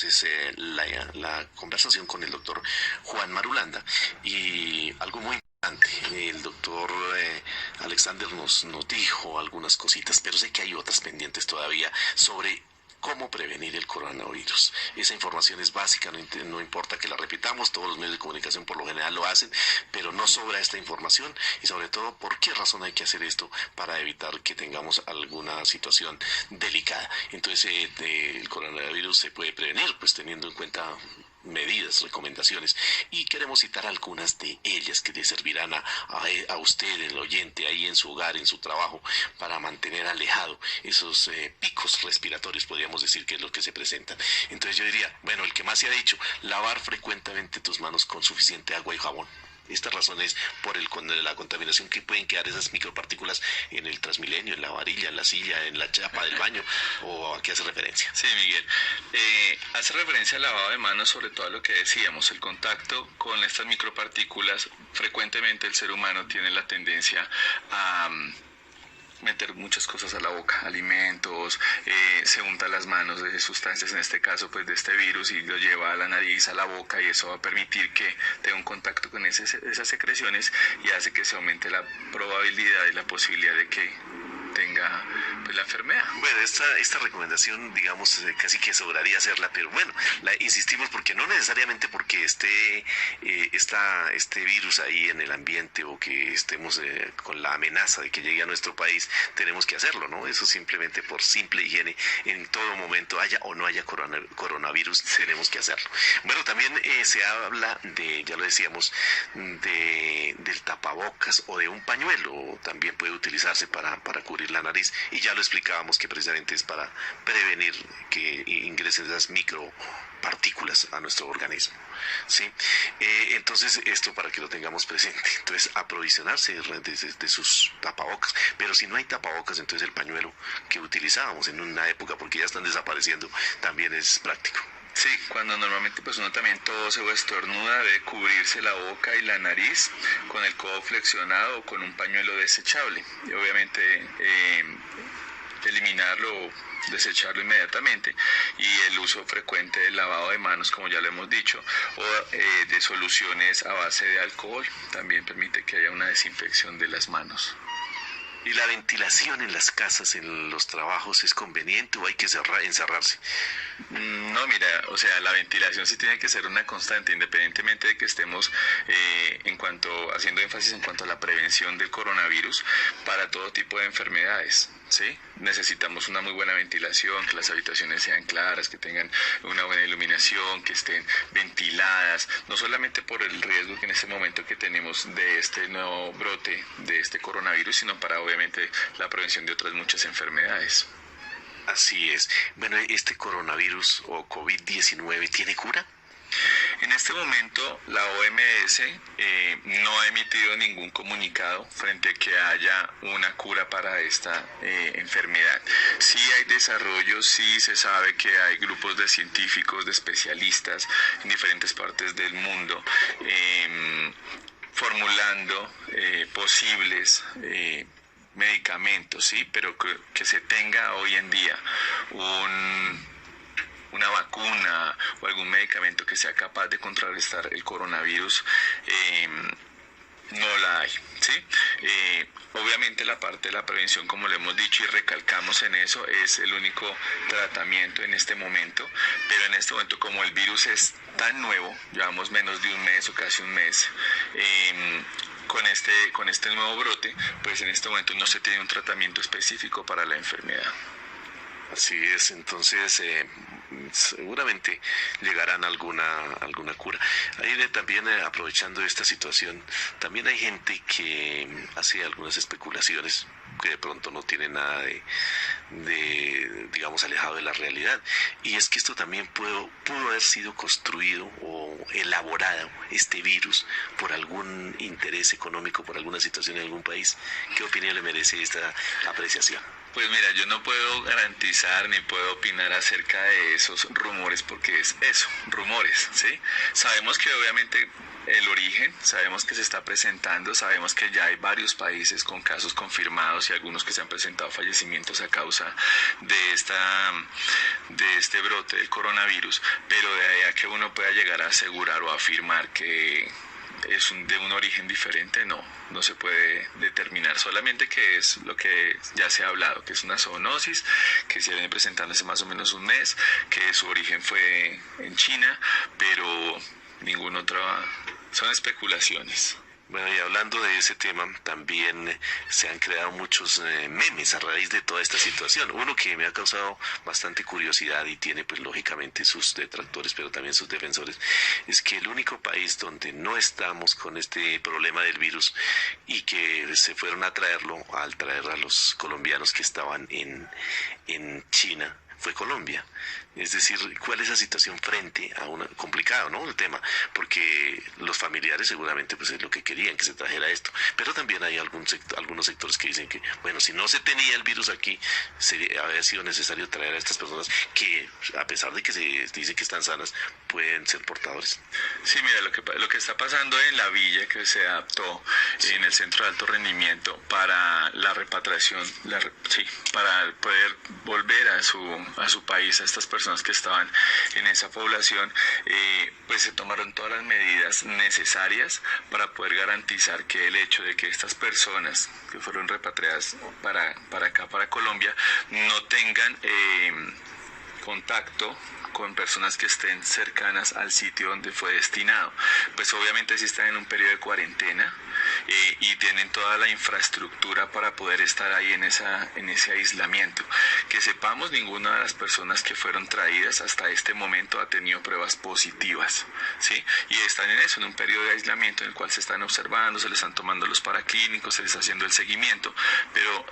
entonces la conversación con el doctor Juan Marulanda y algo muy importante. El doctor Alexander nos dijo algunas cositas, pero sé que hay otras pendientes todavía sobre cómo prevenir el coronavirus. Esa información es básica, no importa que la repitamos, todos los medios de comunicación por lo general lo hacen, pero no sobra esta información y sobre todo por qué razón hay que hacer esto para evitar que tengamos alguna situación delicada. Entonces el coronavirus se puede prevenir pues teniendo en cuenta medidas, recomendaciones, y queremos citar algunas de ellas que le servirán a usted, el oyente, ahí en su hogar, en su trabajo, para mantener alejado esos picos respiratorios, podríamos decir que es lo que se presentan. Entonces yo diría, bueno, el que más se ha dicho, lavar frecuentemente tus manos con suficiente agua y jabón. Esta razón es por la contaminación que pueden quedar esas micropartículas en el Transmilenio, en la varilla, en la silla, en la chapa del baño, o a qué hace referencia. Sí, Miguel. Hace referencia al lavado de manos, sobre todo a lo que decíamos, el contacto con estas micropartículas. Frecuentemente el ser humano tiene la tendencia a meter muchas cosas a la boca, alimentos, se unta las manos de sustancias, en este caso pues de este virus, y lo lleva a la nariz, a la boca, y eso va a permitir que tenga un contacto con esas secreciones y hace que se aumente la probabilidad y la posibilidad de que tenga pues la enfermedad. Bueno, esta recomendación, digamos, casi que sobraría hacerla, pero bueno, la insistimos porque no necesariamente porque esté este virus ahí en el ambiente o que estemos con la amenaza de que llegue a nuestro país, tenemos que hacerlo, ¿no? Eso simplemente por simple higiene, en todo momento, haya o no haya coronavirus, tenemos que hacerlo. Bueno, también se habla de, ya lo decíamos, del tapabocas o de un pañuelo, también puede utilizarse para cubrir la nariz, y ya lo explicábamos que precisamente es para prevenir que ingresen esas micropartículas a nuestro organismo, ¿sí? Entonces esto para que lo tengamos presente. Entonces aprovisionarse de sus tapabocas, pero si no hay tapabocas, entonces el pañuelo que utilizábamos en una época, porque ya están desapareciendo, también es práctico. Sí, cuando normalmente pues uno también tose o estornuda, debe cubrirse la boca y la nariz con el codo flexionado o con un pañuelo desechable. Y obviamente eliminarlo o desecharlo inmediatamente, y el uso frecuente del lavado de manos, como ya lo hemos dicho, o de soluciones a base de alcohol también permite que haya una desinfección de las manos. ¿Y la ventilación en las casas, en los trabajos, es conveniente o hay que encerrarse? No, mira, o sea, la ventilación sí tiene que ser una constante, independientemente de que estemos haciendo énfasis en cuanto a la prevención del coronavirus para todo tipo de enfermedades, ¿sí? Necesitamos una muy buena ventilación, que las habitaciones sean claras, que tengan una buena iluminación, que estén ventiladas, no solamente por el riesgo que en este momento que tenemos de este nuevo brote de este coronavirus, sino para obviamente la prevención de otras muchas enfermedades. Así es. Bueno, ¿este coronavirus o COVID-19 tiene cura? En este momento la OMS no ha emitido ningún comunicado frente a que haya una cura para esta enfermedad. Sí hay desarrollo, sí se sabe que hay grupos de científicos, de especialistas en diferentes partes del mundo formulando posibles medicamentos, ¿sí? Pero que se tenga hoy en día una vacuna o algún medicamento que sea capaz de contrarrestar el coronavirus, no la hay, ¿sí? Obviamente la parte de la prevención, como lo hemos dicho y recalcamos en eso, es el único tratamiento en este momento, pero en este momento como el virus es tan nuevo, llevamos menos de un mes o casi un mes, con este nuevo brote, pues en este momento no se tiene un tratamiento específico para la enfermedad. Así es, entonces seguramente llegarán alguna cura. Ahí también aprovechando esta situación, también hay gente que hace algunas especulaciones que de pronto no tiene nada de digamos alejado de la realidad, y es que esto también pudo haber sido construido o elaborado, este virus, por algún interés económico, por alguna situación en algún país. ¿Qué opinión le merece esta apreciación? Pues mira, yo no puedo garantizar ni puedo opinar acerca de esos rumores porque es eso, rumores, ¿sí? Sabemos que obviamente el origen, sabemos que se está presentando, sabemos que ya hay varios países con casos confirmados y algunos que se han presentado fallecimientos a causa de este brote del coronavirus, pero de ahí a que uno pueda llegar a asegurar o afirmar que es de un origen diferente, no se puede determinar, solamente que es lo que ya se ha hablado, que es una zoonosis que se viene presentando hace más o menos un mes, que su origen fue en China, pero ningún otro, son especulaciones. Bueno, y hablando de ese tema, también se han creado muchos memes a raíz de toda esta situación. Uno que me ha causado bastante curiosidad y tiene pues lógicamente sus detractores, pero también sus defensores, es que el único país donde no estamos con este problema del virus y que se fueron a traerlo, al traer a los colombianos que estaban en China, fue Colombia. Es decir, ¿cuál es la situación frente a una complicado, ¿no? El tema, porque los familiares seguramente pues es lo que querían que se trajera esto, pero también hay algunos sectores que dicen que, bueno, si no se tenía el virus aquí, habría sido necesario traer a estas personas que, a pesar de que se dice que están sanas, pueden ser portadores. Sí, mira, lo que está pasando en la villa que se adaptó en el centro de alto rendimiento para la repatriación, para poder volver a su país, a estas personas que estaban en esa población, pues se tomaron todas las medidas necesarias para poder garantizar que el hecho de que estas personas que fueron repatriadas para acá, para Colombia, no tengan contacto con personas que estén cercanas al sitio donde fue destinado. Pues obviamente sí están en un periodo de cuarentena y tienen toda la infraestructura para poder estar ahí en ese aislamiento. Que sepamos, ninguna de las personas que fueron traídas hasta este momento ha tenido pruebas positivas, ¿sí? Y están en eso, en un periodo de aislamiento en el cual se están observando, se les están tomando los paraclínicos, se les está haciendo el seguimiento, pero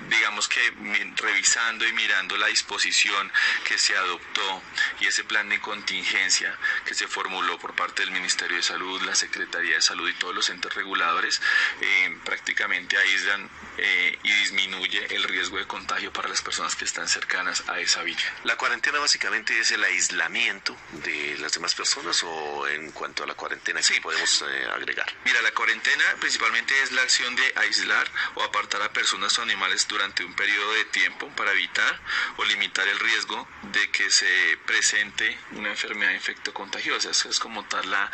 digamos que revisando y mirando la disposición que se adoptó y ese plan de contingencia que se formuló por parte del Ministerio de Salud, la Secretaría de Salud y todos los entes reguladores, prácticamente aíslan y disminuye el riesgo de contagio para las personas que están cercanas a esa villa. ¿La cuarentena básicamente es el aislamiento de las demás personas o en cuanto a la cuarentena sí podemos agregar? Mira, la cuarentena principalmente es la acción de aislar o apartar a personas o animales durante un periodo de tiempo para evitar o limitar el riesgo de que se presente una enfermedad infectocontagiosa. Esa es como tal la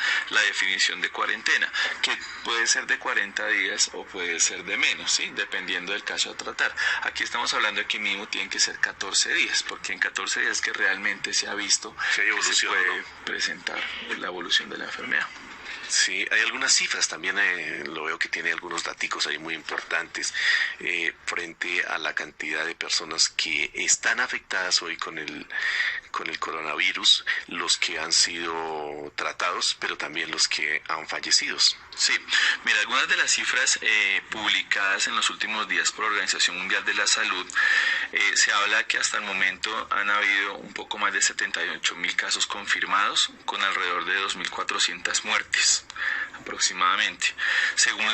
definición de cuarentena, que puede ser de 40 días o puede ser de menos, ¿sí? Dependiendo del caso a tratar. Aquí estamos hablando de que mínimo tienen que ser 14 días, porque en 14 días que realmente se ha visto que se puede presentar la evolución de la enfermedad. Sí, hay algunas cifras, también lo veo que tiene algunos daticos ahí muy importantes frente a la cantidad de personas que están afectadas hoy con el coronavirus, los que han sido tratados, pero también los que han fallecido. Sí, mira, algunas de las cifras publicadas en los últimos días por la Organización Mundial de la Salud, se habla que hasta el momento han habido un poco más de 78.000 casos confirmados, con alrededor de 2.400 muertes aproximadamente. Según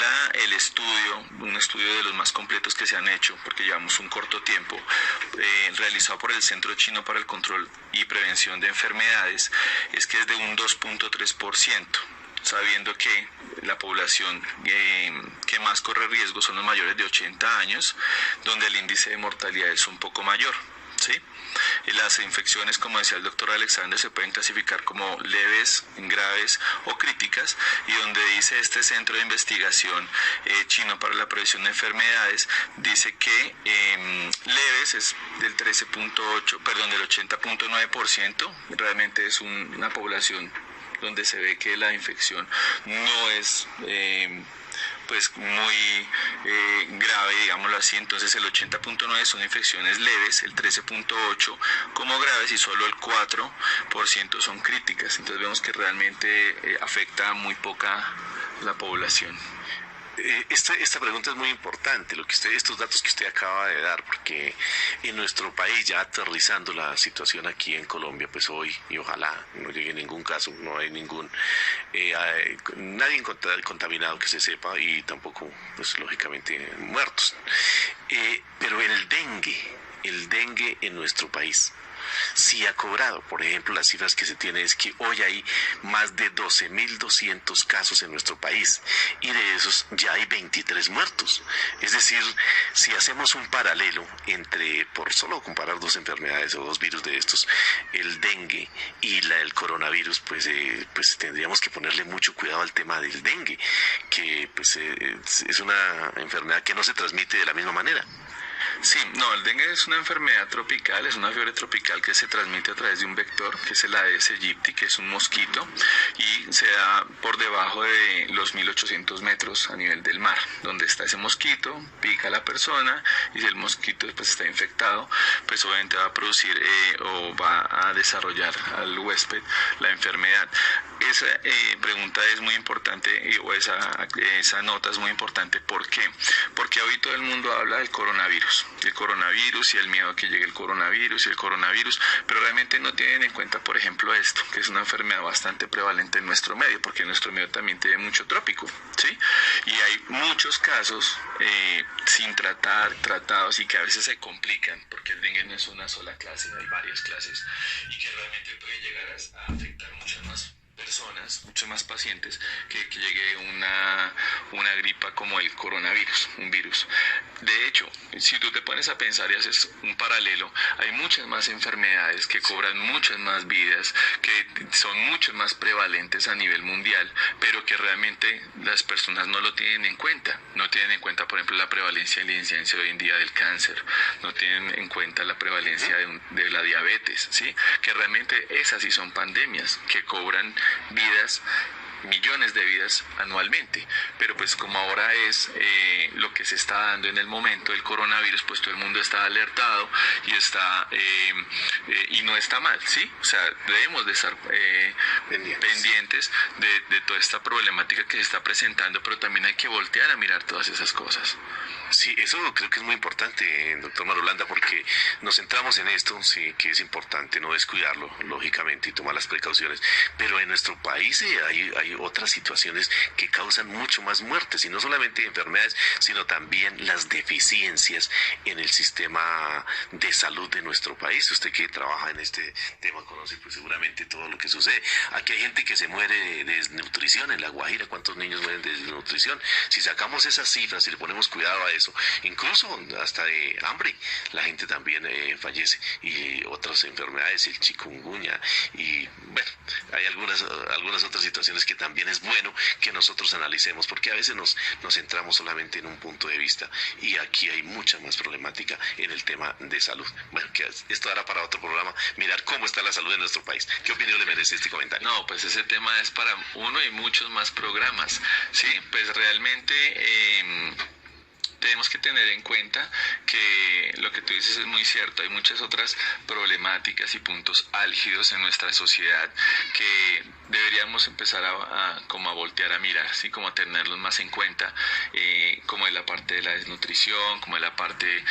un estudio de los más completos que se han hecho, porque llevamos un corto tiempo, realizado por el Centro Chino para el Control y Prevención de Enfermedades, es que es de un 2.3%. Sabiendo que la población que más corre riesgo son los mayores de 80 años, donde el índice de mortalidad es un poco mayor, ¿sí? Y las infecciones, como decía el doctor Alexander, se pueden clasificar como leves, graves o críticas, y donde dice este centro de investigación chino para la prevención de enfermedades, dice que leves es del 80.9%, realmente es una población donde se ve que la infección no es pues muy grave, digámoslo así. Entonces el 80.9 son infecciones leves, el 13.8 como graves y solo el 4% son críticas. Entonces vemos que realmente afecta a muy poca la población. Esta pregunta es muy importante, estos datos que usted acaba de dar, porque en nuestro país, ya aterrizando la situación aquí en Colombia, pues hoy, y ojalá no llegue ningún caso, no hay nadie contaminado que se sepa, y tampoco, pues lógicamente, muertos. Pero el dengue en nuestro país, sí ha cobrado. Por ejemplo, las cifras que se tiene es que hoy hay más de 12.200 casos en nuestro país y de esos ya hay 23 muertos. Es decir, si hacemos un paralelo entre, por solo comparar dos enfermedades o dos virus de estos, el dengue y el coronavirus, pues tendríamos que ponerle mucho cuidado al tema del dengue, que pues es una enfermedad que no se transmite de la misma manera. Sí, no, el dengue es una enfermedad tropical, es una fiebre tropical que se transmite a través de un vector, que es el Aedes aegypti, que es un mosquito, y se da por debajo de los 1800 metros a nivel del mar, donde está ese mosquito, pica a la persona, y si el mosquito después está infectado, pues obviamente va a producir o va a desarrollar al huésped la enfermedad. Esa pregunta es muy importante, o esa nota es muy importante. ¿Por qué? Porque hoy todo el mundo habla del coronavirus y el miedo a que llegue el coronavirus, pero realmente no tienen en cuenta, por ejemplo, esto, que es una enfermedad bastante prevalente en nuestro medio, porque en nuestro medio también tiene mucho trópico, ¿sí? Y hay muchos casos sin tratados y que a veces se complican, porque el dengue no es una sola clase, hay varias clases, y que realmente puede llegar a afectar muchas más personas, muchos más pacientes que llegue una gripa como el coronavirus, un virus. De hecho, si tú te pones a pensar y haces un paralelo, hay muchas más enfermedades que cobran muchas más vidas, que son mucho más prevalentes a nivel mundial, pero que realmente las personas no lo tienen en cuenta. No tienen en cuenta, por ejemplo, la prevalencia y la incidencia hoy en día del cáncer, no tienen en cuenta la prevalencia de la diabetes, ¿sí? Que realmente esas sí son pandemias que cobran vidas, millones de vidas anualmente, pero pues como ahora es lo que se está dando en el momento del coronavirus, pues todo el mundo está alertado y y no está mal, ¿sí? O sea, debemos de estar pendientes de toda esta problemática que se está presentando, pero también hay que voltear a mirar todas esas cosas. Sí, eso creo que es muy importante, doctor Marulanda, porque nos centramos en esto, sí, que es importante no descuidarlo, lógicamente, y tomar las precauciones, pero en nuestro país hay otras situaciones que causan mucho más muertes, y no solamente enfermedades, sino también las deficiencias en el sistema de salud de nuestro país. Usted que trabaja en este tema conoce pues seguramente todo lo que sucede. Aquí hay gente que se muere de desnutrición en La Guajira. ¿Cuántos niños mueren de desnutrición? Si sacamos esas cifras y le ponemos cuidado a eso, incluso hasta de hambre, la gente también fallece, y otras enfermedades, el chikungunya, y bueno, hay algunas otras situaciones que también es bueno que nosotros analicemos, porque a veces nos centramos solamente en un punto de vista, y aquí hay mucha más problemática en el tema de salud. Bueno, que esto dará para otro programa, mirar cómo está la salud en nuestro país. ¿Qué opinión le merece este comentario? No, pues ese tema es para uno y muchos más programas, ¿sí? Pues realmente tenemos que tener en cuenta que lo que tú dices es muy cierto. Hay muchas otras problemáticas y puntos álgidos en nuestra sociedad que deberíamos empezar como a voltear a mirar, ¿sí? Como a tenerlos más en cuenta, como es la parte de la desnutrición, como es la parte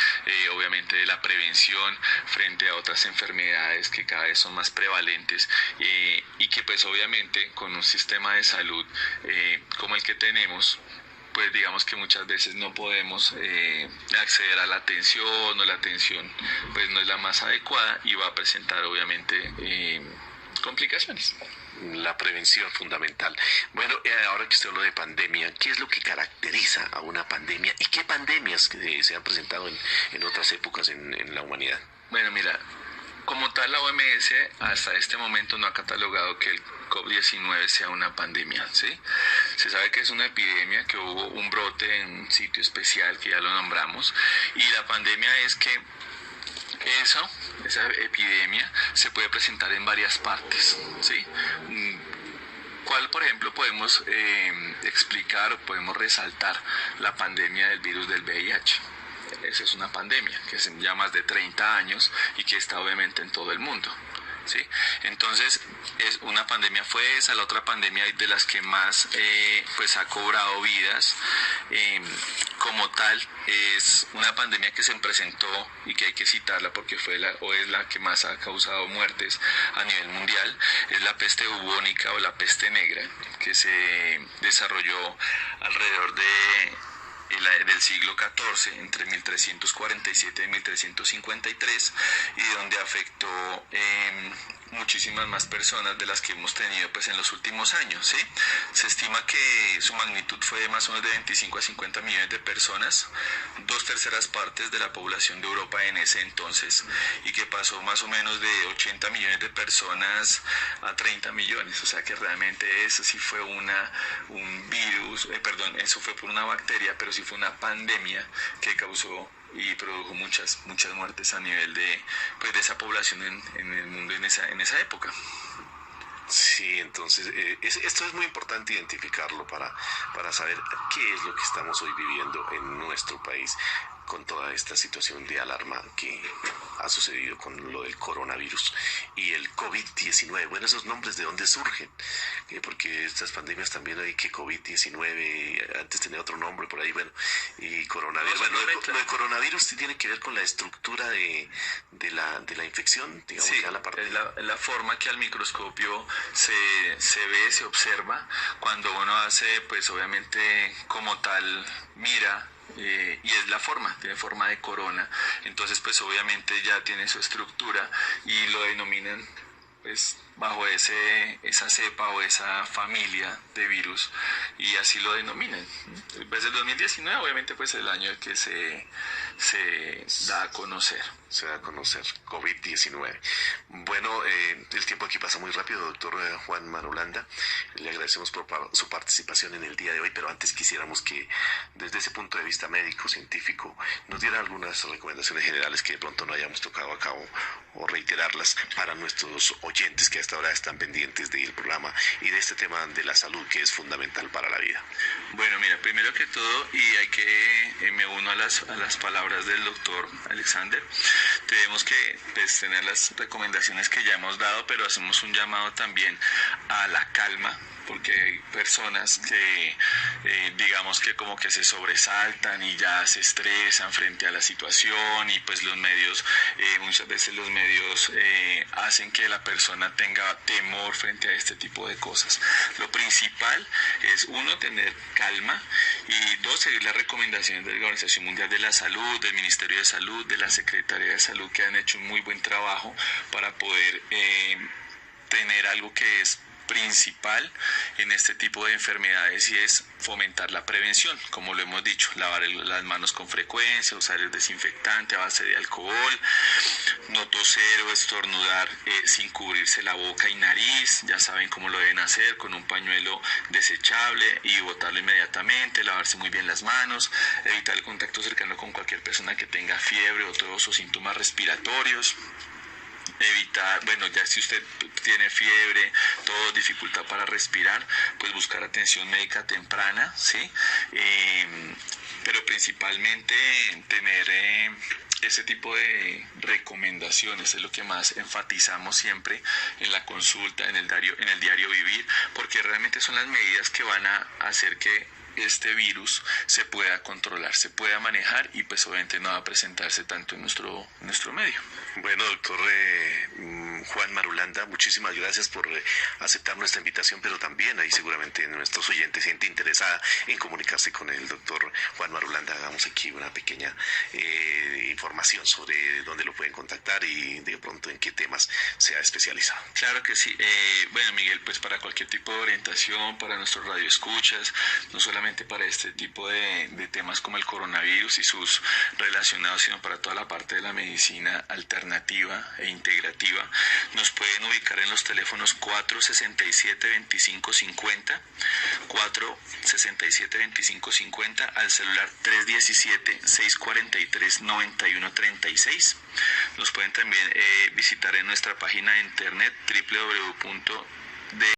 obviamente de la prevención frente a otras enfermedades que cada vez son más prevalentes, y que pues obviamente con un sistema de salud como el que tenemos, pues digamos que muchas veces no podemos acceder a la atención, o la atención pues no es la más adecuada y va a presentar obviamente complicaciones. La prevención fundamental. Bueno, ahora que usted habló de pandemia, ¿qué es lo que caracteriza a una pandemia y qué pandemias se han presentado en otras épocas en la humanidad? Bueno, mira, como tal la OMS hasta este momento no ha catalogado que el COVID-19 sea una pandemia, ¿sí? Se sabe que es una epidemia, que hubo un brote en un sitio especial que ya lo nombramos, y la pandemia es que esa epidemia se puede presentar en varias partes, ¿sí? ¿Cuál, por ejemplo, podemos explicar o podemos resaltar la pandemia del virus del VIH? Esa es una pandemia que hace ya más de 30 años y que está obviamente en todo el mundo, ¿sí? Entonces, una pandemia fue esa. La otra pandemia de las que más pues ha cobrado vidas como tal es una pandemia que se presentó y que hay que citarla porque es la que más ha causado muertes a nivel mundial. Es la peste bubónica o la peste negra, que se desarrolló alrededor del siglo XIV, entre 1347 y 1353, y donde afectó muchísimas más personas de las que hemos tenido pues en los últimos años, ¿sí? Se estima que su magnitud fue de más o menos de 25 a 50 millones de personas, 2/3 partes de la población de Europa en ese entonces, y que pasó más o menos de 80 millones de personas a 30 millones, o sea que realmente eso sí fue un virus, eso fue por una bacteria, pero sí fue una pandemia que causó y produjo muchas muertes a nivel de esa población en el mundo en esa época. Sí, entonces esto es muy importante identificarlo para saber qué es lo que estamos hoy viviendo en nuestro país con toda esta situación de alarma que ha sucedido con lo del coronavirus y el COVID-19. Bueno, esos nombres de dónde surgen, porque estas pandemias también hay que COVID-19, antes tenía otro nombre por ahí, bueno, y coronavirus. Bueno, lo de coronavirus sí tiene que ver con la estructura de la infección, digamos, sí, ya la parte... la forma que al microscopio se ve, se observa, cuando uno hace, pues obviamente como tal, mira, y es la forma, tiene forma de corona, entonces pues obviamente ya tiene su estructura y lo denominan pues bajo esa cepa o esa familia de virus, y así lo denominan. Pues el 2019 obviamente pues el año que se da a conocer. Se da a conocer COVID-19. Bueno, el tiempo aquí pasa muy rápido, doctor Juan Marulanda. Le agradecemos por su participación en el día de hoy, pero antes quisiéramos que desde ese punto de vista médico, científico, nos diera algunas recomendaciones generales que de pronto no hayamos tocado a cabo o reiterarlas para nuestros oyentes que hasta ahora están pendientes del programa y de este tema de la salud que es fundamental para la vida. Bueno, mira, primero que todo, y hay que, me uno a las palabras del doctor Alexander, tenemos que pues, tener las recomendaciones que ya hemos dado, pero hacemos un llamado también a la calma, porque hay personas que digamos que como que se sobresaltan y ya se estresan frente a la situación, y pues los medios, muchas veces los medios hacen que la persona tenga temor frente a este tipo de cosas. Lo principal es, uno, tener calma, y dos, seguir las recomendaciones de la Organización Mundial de la Salud, del Ministerio de Salud, de la Secretaría de Salud, que han hecho un muy buen trabajo para poder tener algo que es principal en este tipo de enfermedades, y es fomentar la prevención, como lo hemos dicho, lavar las manos con frecuencia, usar el desinfectante a base de alcohol, no toser o estornudar sin cubrirse la boca y nariz, ya saben cómo lo deben hacer, con un pañuelo desechable y botarlo inmediatamente, lavarse muy bien las manos, evitar el contacto cercano con cualquier persona que tenga fiebre o todos los síntomas respiratorios. Evitar, bueno, ya si usted tiene fiebre, todo, dificultad para respirar, pues buscar atención médica temprana, ¿sí? Pero principalmente tener ese tipo de recomendaciones es lo que más enfatizamos siempre en la consulta, en el diario vivir, porque realmente son las medidas que van a hacer que este virus se pueda controlar, se pueda manejar, y pues obviamente no va a presentarse tanto en nuestro medio. Bueno, doctor Juan Marulanda, muchísimas gracias por aceptar nuestra invitación, pero también hay seguramente nuestros oyentes, gente interesada en comunicarse con el doctor Juan Marulanda. Hagamos aquí una pequeña información sobre dónde lo pueden contactar y de pronto en qué temas se ha especializado. Claro que sí. Bueno, Miguel, pues para cualquier tipo de orientación, para nuestros radioescuchas, no solamente para este tipo de temas como el coronavirus y sus relacionados, sino para toda la parte de la medicina alternativa e integrativa, nos pueden ubicar en los teléfonos 467-2550, 467-2550, al celular 317-643-9136. Nos pueden también visitar en nuestra página de internet www.de